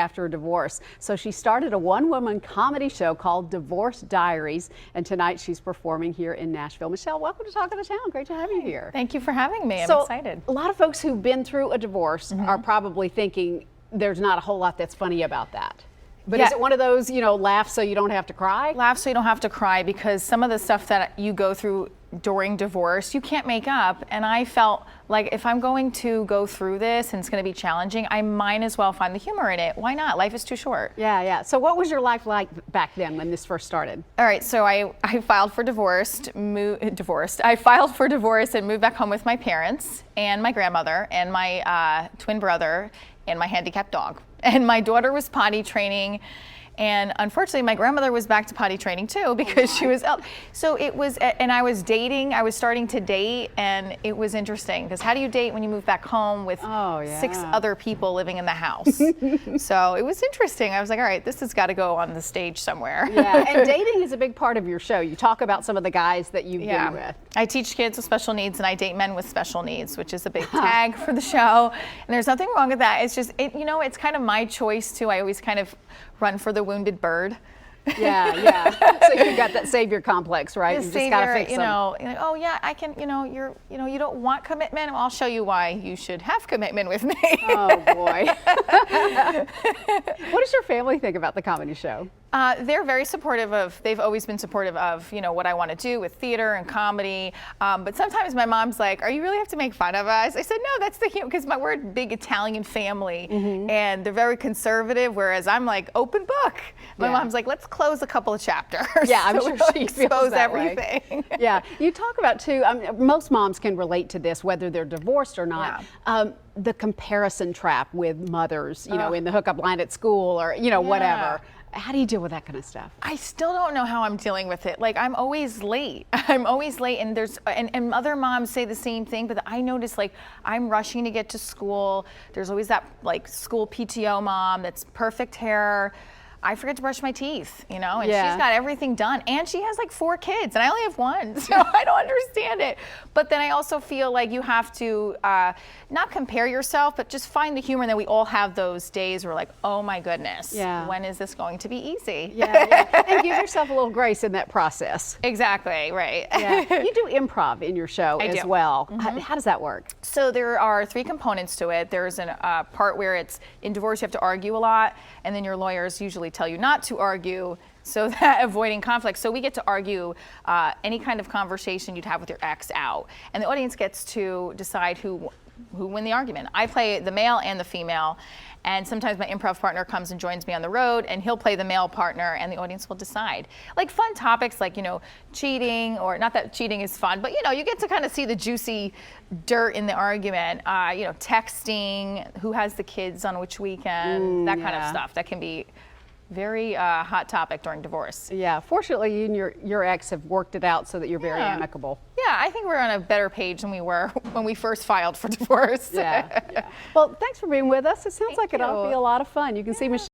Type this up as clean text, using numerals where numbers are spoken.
after a divorce. So she started a one-woman comedy show called Diaries, and tonight she's performing here in Nashville. Michele, welcome to Talk of the Town. Great to have you here. Thank you for having me. I'm excited. A lot of folks who've been through a divorce are probably thinking there's not a whole lot that's funny about that. But is it one of those, laugh so you don't have to cry? Laugh so you don't have to cry, because some of the stuff that you go through during divorce, you can't make up. And I felt like if I'm going to go through this and it's going to be challenging, I might as well find the humor in it. Why not? Life is too short. Yeah. So what was your life like back then when this first started? All right, so I filed for divorce. I filed for divorce and moved back home with my parents and my grandmother and my twin brother and my handicapped dog. And my daughter was potty training. And unfortunately, my grandmother was back to potty training too, because she was ill. So it was, and I was starting to date, and it was interesting, because how do you date when you move back home with 6 other people living in the house? So it was interesting. I was like, all right, this has got to go on the stage somewhere. Yeah, and dating is a big part of your show. You talk about some of the guys that you've been with. I teach kids with special needs, and I date men with special needs, which is a big tag for the show. And there's nothing wrong with that. It's just, it's kind of my choice too. I always kind of run for the wounded bird. Yeah. So you got that savior complex, right? You just gotta fix them. Oh yeah, I can. You don't want commitment. Well, I'll show you why you should have commitment with me. Oh boy. What does your family think about the comedy show? They're very supportive of. They've always been supportive of what I want to do with theater and comedy. But sometimes my mom's like, "Are you really have to make fun of us?" I said, "No, that's the humor," because we're a big Italian family, and they're very conservative. Whereas I'm like open book. My mom's like, "Let's close a couple of chapters." Yeah, I'm sure she expose that everything. Yeah, you talk about too. Most moms can relate to this, whether they're divorced or not. Yeah. The comparison trap with mothers, in the hookup line at school or whatever. How do you deal with that kind of stuff? I still don't know how I'm dealing with it. Like, I'm always late. And other moms say the same thing, but I notice, like, I'm rushing to get to school. There's always that, like, school PTO mom that's perfect hair. I forget to brush my teeth, and she's got everything done. And she has like 4 kids, and I only have 1, so I don't understand it. But then I also feel like you have to not compare yourself, but just find the humor. And then we all have those days where like, oh my goodness, when is this going to be easy? Yeah. And give yourself a little grace in that process. Exactly, right. Yeah. You do improv in your show as well. How does that work? So there are 3 components to it. There's a part where it's in divorce, you have to argue a lot, and then your lawyers usually tell you not to argue, so that avoiding conflict. So we get to argue any kind of conversation you'd have with your ex out, and the audience gets to decide who win the argument. I play the male and the female, and sometimes my improv partner comes and joins me on the road, and he'll play the male partner, and the audience will decide. Like fun topics like, cheating, or not that cheating is fun, but you get to kind of see the juicy dirt in the argument. Texting, who has the kids on which weekend, that kind of stuff. That can be very hot topic during divorce. Yeah, fortunately you and your ex have worked it out so that you're very amicable. Yeah, I think we're on a better page than we were when we first filed for divorce. Yeah. Well, thanks for being with us. It sounds like it ought to be a lot of fun. You can see Michele